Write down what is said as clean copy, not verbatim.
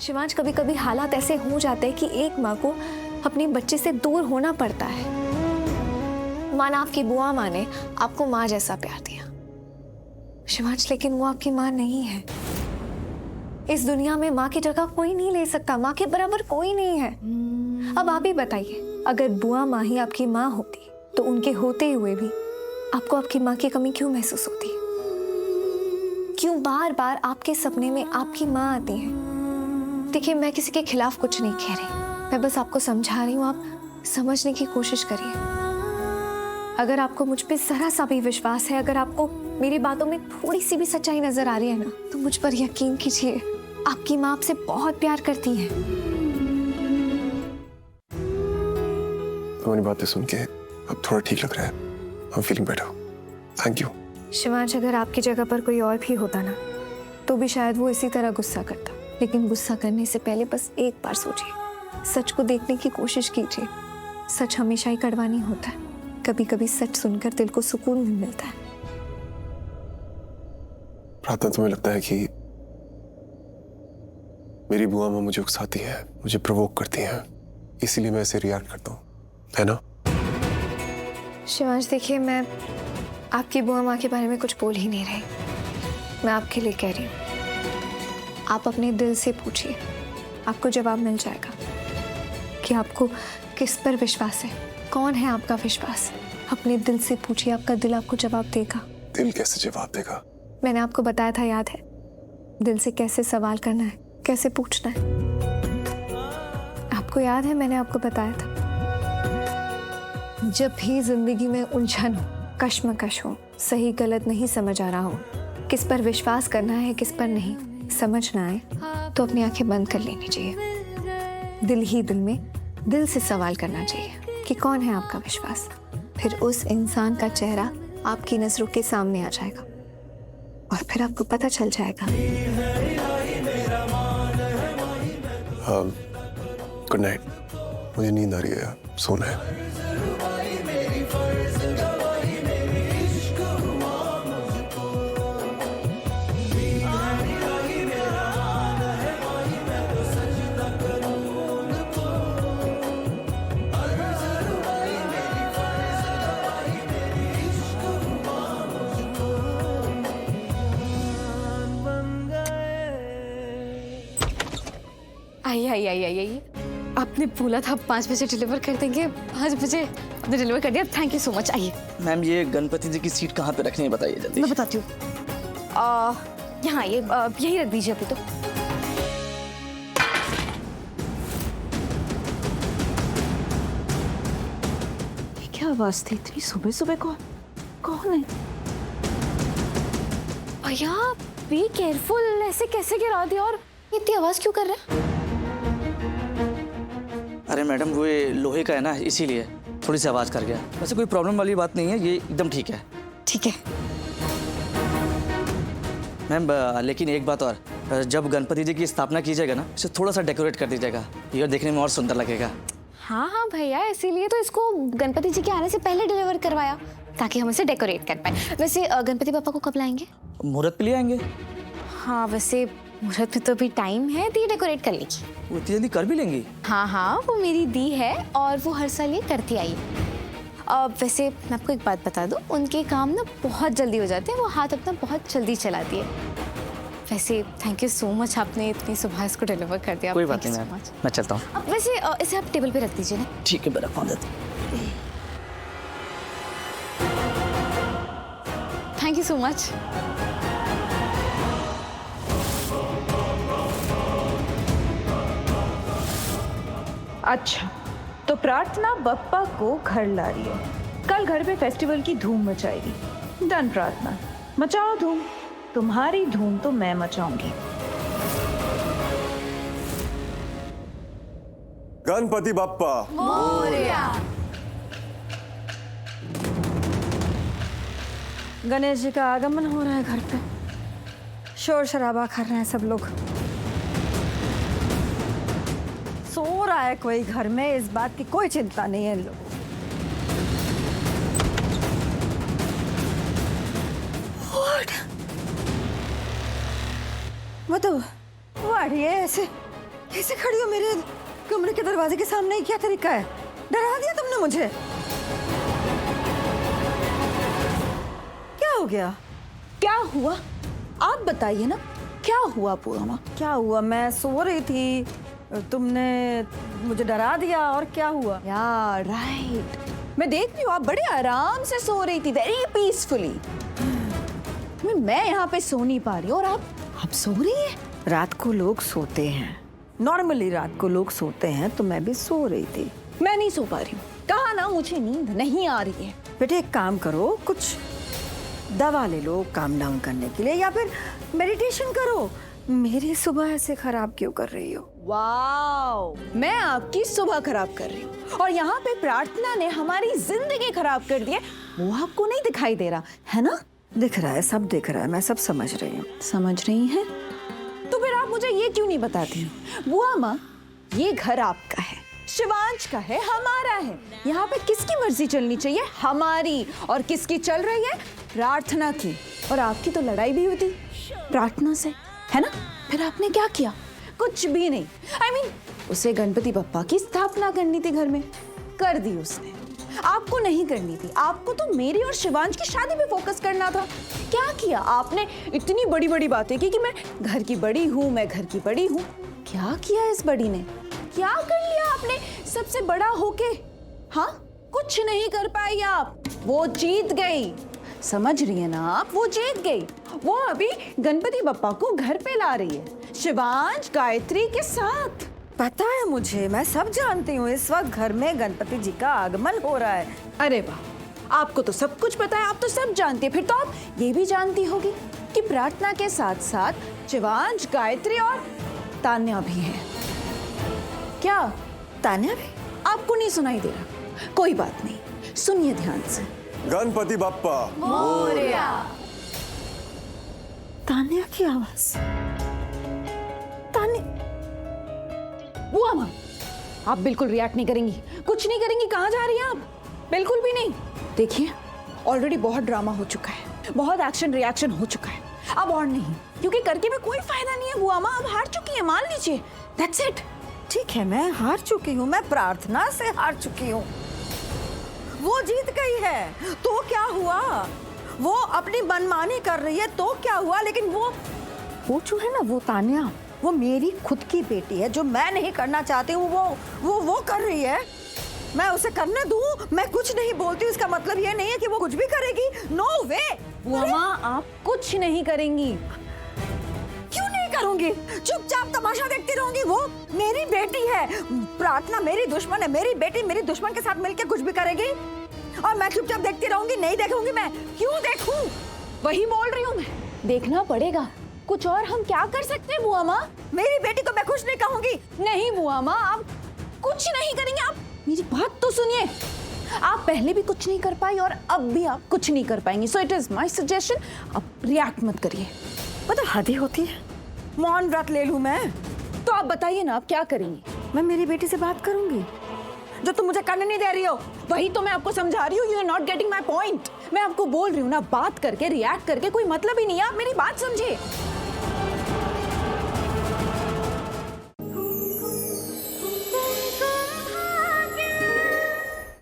शिवांश, कभी कभी हालात ऐसे हो जाते हैं कि एक माँ को अपने बच्चे से दूर होना पड़ता है। माना आपकी बुआ माँ ने आपको माँ जैसा प्यार दिया शिवांश, लेकिन वो आपकी माँ नहीं है। इस दुनिया में माँ की जगह कोई नहीं ले सकता, माँ के बराबर कोई नहीं है। अब आप ही बताइए, अगर बुआ माँ ही आपकी माँ होती तो उनके होते हुए भी आपको आपकी माँ की कमी क्यों महसूस होती? क्यों बार बार आपके सपने में आपकी माँ आती है? देखिए, मैं किसी के खिलाफ कुछ नहीं कह रही, मैं बस आपको समझा रही हूँ, आप समझने की कोशिश करिए। अगर आपको मुझ पे जरा सा भी विश्वास है, अगर आपको मेरी बातों में थोड़ी सी भी सच्चाई नजर आ रही है ना, तो मुझ पर यकीन कीजिए, आपकी माँ आपसे बहुत प्यार करती है। तुम्हारी बातें सुन के अब थोड़ा ठीक लग रहा है। I am feeling better. Thank you. Shivansh, अगर आपकी जगह पर कोई और भी होता ना, तो भी शायद वो इसी तरह गुस्सा करता। लेकिन गुस्सा करने से पहले बस एक बार सोचिए, सच को देखने की कोशिश कीजिए। सच हमेशा ही कड़वा नहीं होता है, कभी कभी सच सुनकर दिल को सुकून भी मिलता है। प्रार्थना, तुम्हें लगता है कि मेरी बुआ माँ मुझे उकसाती है, मुझे प्रोवोक करती है, इसीलिए मैं ऐसे रिएक्ट करता हूँ, है ना? शिवांश, देखिए, मैं आपकी बुआ माँ के बारे में कुछ बोल ही नहीं रही, मैं आपके लिए कह रही हूँ। आप अपने दिल से पूछिए, आपको जवाब मिल जाएगा कि आपको किस पर विश्वास है, कौन है आपका विश्वास। अपने दिल से पूछिए, आपका दिल आपको जवाब देगा। दिल कैसे जवाब देगा? मैंने आपको बताया था, याद है? दिल से कैसे सवाल करना है, कैसे पूछना है। आपको याद है, मैंने आपको बताया था। जब भी जिंदगी में उलझन हो, कश्मकश हो, सही गलत नहीं समझ आ रहा हो, किस पर विश्वास करना है किस पर नहीं समझ ना आए, तो अपनी आंखें बंद कर लेनी चाहिए। दिल ही दिल में दिल से सवाल करना चाहिए कि कौन है आपका विश्वास। फिर उस इंसान का चेहरा आपकी नजरों के सामने आ जाएगा और फिर आपको पता चल जाएगा। गुड नाइट, मुझे नींद आ रही है, सोना है। आई। आपने बोला था 5 बजे डिलीवर कर देंगे, 5 बजे आपने डिलीवर कर दिया। Thank you so much. आइए। मैम, ये गणपति जी की सीट कहाँ पे रखनी है बताइए जल्दी। मैं बताती हूँ। यहाँ ये यही रख दीजिए अभी तो। ये क्या आवाज थी इतनी सुबह सुबह? कौन है? भैया, बी केयरफुल, ऐसे कैसे गिरा दिया और इतनी आवाज क्यों कर रहे हैं? अरे मैडम, वो ये लोहे का है ना, इसीलिए थोड़ी सी आवाज़ कर गया। वैसे कोई प्रॉब्लम वाली बात नहीं है, ये एकदम ठीक है। ठीक है मैम, लेकिन एक बात और, जब गणपति जी की स्थापना कीजिएगा ना, इसे थोड़ा सा डेकोरेट कर दीजिएगा, ये देखने में और सुंदर लगेगा। हाँ भैया, इसीलिए तो इसको गणपति जी के आने से पहले डिलीवर करवाया, ताकि हम इसे डेकोरेट कर पाए। वैसे गणपति पापा को कब लाएंगे? मुहूर्त पे ले आएंगे। हाँ, वैसे मुहूर्त में तो अभी टाइम है, दी डेकोरेट कर लेगी। वो इतनी जल्दी कर भी लेंगी? हाँ, वो मेरी दी है और वो हर साल ये करती आई। वैसे मैं आपको एक बात बता दूं, उनके काम ना बहुत जल्दी हो जाते हैं, वो हाथ अपना बहुत जल्दी चलाती है। वैसे थैंक यू सो मच, आपने इतनी सुबह इसको डिलीवर कर दिया। कोई बात नहीं मैम, मैं चलता हूँ। अब वैसे इसे आप टेबल पे रख दीजिए ना। ठीक है, मैं रखवा देता हूँ। Thank you so much. अच्छा, तो प्रार्थना बप्पा को घर ला रही है। कल घर पे फेस्टिवल की धूम मचाएगी। डन प्रार्थना, मचाओ धूम। तुम्हारी धूम तो मैं मचाऊंगी। गणपति बप्पा मोरया। गणेश जी का आगमन हो रहा है घर पे। शोर शराबा कर रहे हैं सब लोग। सो रहा है कोई घर में, इस बात की कोई चिंता नहीं है इन लोगों को। वो तो वाड़िए ऐसे कैसे खड़ी हो मेरे कमरे के दरवाजे के सामने? क्या तरीका है? डरा दिया तुमने मुझे। क्या हो गया? क्या हुआ आप बताइए ना, क्या हुआ पूरा माँ? क्या हुआ? मैं सो रही थी, तुमने मुझे डरा दिया, और क्या हुआ? यार राइट, मैं देख रही हूँ आप बड़े आराम से सो रही थी, वेरी पीसफुली। मैं यहाँ पे सो नहीं पा रही हूँ और आप सो रही है। रात को लोग सोते हैं, नॉर्मली रात को लोग सोते हैं, तो मैं भी सो रही थी। मैं नहीं सो पा रही हूँ, कहा ना मुझे नींद नहीं आ रही है। बेटे एक काम करो, कुछ दवा ले लो काम डाउन करने के लिए, या फिर मेडिटेशन करो। मेरी सुबह ऐसे खराब क्यों कर रही हो? वाओ, मैं आपकी सुबह खराब कर रही हूँ और यहाँ पे प्रार्थना ने हमारी जिंदगी खराब कर दी है, वो आपको नहीं दिखाई दे रहा है ना? दिख रहा है, सब दिख रहा है, मैं सब समझ रही हूँ। समझ रही हैं? तो फिर आप मुझे ये क्यों नहीं बताती? बुआ माँ, ये घर आपका है, शिवांश का है, हमारा है। यहाँ पे किसकी मर्जी चलनी चाहिए? हमारी। और किसकी चल रही है? प्रार्थना की। और आपकी तो लड़ाई भी हुई थी प्रार्थना से, है ना? फिर आपने क्या किया? कुछ भी नहीं। I mean, उसे गणपति बप्पा की स्थापना करनी थी घर में, कर दी उसने। आपको नहीं करनी थी, आपको तो मेरी और शिवांश की शादी पे फोकस करना था। क्या किया आपने? इतनी बड़ी बड़ी बातें की कि मैं घर की बड़ी हूँ, मैं घर की बड़ी हूँ। क्या किया इस बड़ी ने? क्या कर लिया आपने सबसे बड़ा होके? हाँ, कुछ नहीं कर पाई आप, वो जीत गई। समझ रही है ना आप? वो जीत गई। वो अभी गणपति बप्पा को घर पे ला रही है, शिवांश गायत्री के साथ। पता है मुझे, मैं सब जानती हूँ। इस वक्त घर में गणपति जी का आगमन हो रहा है। अरे वाह, आपको तो सब कुछ पता है, आप तो सब जानती है। फिर तो आप ये भी जानती होगी कि प्रार्थना के साथ साथ शिवांश, गायत्री और तान्या भी है। क्या तान्या भी? आपको नहीं सुनाई दे रहा? कोई बात नहीं, सुनिए ध्यान से। गणपति बप्पा मोरया। तान्या की आवाज। तान्या। बुआ माँ, आप बिल्कुल रिएक्ट नहीं करेंगी, कुछ नहीं करेंगी। कहाँ जा रही हैं आप? बिल्कुल भी नहीं। देखिए, ऑलरेडी बहुत ड्रामा हो चुका है, बहुत एक्शन रिएक्शन हो चुका है। अब और नहीं, क्योंकि करके में कोई फायदा नहीं है। बुआ माँ अब हार चुकी है, मान लीजिए। That's it. ठीक है, मैं हार चुकी हूँ, मैं प्रार्थना से हार चुकी हूँ। वो जीत गई है, तो क्या हुआ? वो अपनी मनमानी कर रही है, तो क्या हुआ? लेकिन वो जो है ना, वो तान्या, वो मेरी खुद की बेटी है। जो मैं नहीं करना चाहती हूँ वो कर रही है। मैं उसे करने दूँ? मैं कुछ नहीं बोलती, इसका मतलब ये नहीं है कि वो कुछ भी करेगी। नो वे। बुआ माँ, आप कुछ नहीं करेंगी। क्यों नहीं करूंगी? चुपचाप तमाशा देखती रहूंगी। वो मेरी बेटी है, प्रार्थना मेरी दुश्मन है। मेरी बेटी मेरी दुश्मन के साथ मिलकर कुछ भी करेगी और मैं चुपचाप देखती रहूंगी? नहीं देखूंगी मैं। क्यों देखूं? वही बोल रही हूँ मैं, देखना पड़ेगा। कुछ और हम क्या कर सकते हैं बुआ माँ? मेरी बेटी को मैं कुछ नहीं कहूंगी। नहीं बुआ माँ, आप कुछ नहीं करेंगे। आप मेरी बात तो सुनिए। आप पहले भी कुछ नहीं कर पाई और अब भी आप कुछ नहीं कर पाएंगी। So it is my suggestion, आप रिएक्ट मत करिए। पता हद होती है। मौन व्रत ले लूं मैं? तो आप बताइए ना, आप क्या करेंगी? मैं मेरी बेटी से बात करूंगी, जो तुम मुझे करने नहीं दे रही हो। वही तो मैं आपको समझा रही हूँ। You are not getting my point. मैं आपको बोल रही हूँ ना, बात करके रिएक्ट करके कोई मतलब ही नहीं है। आप मेरी बात समझिए।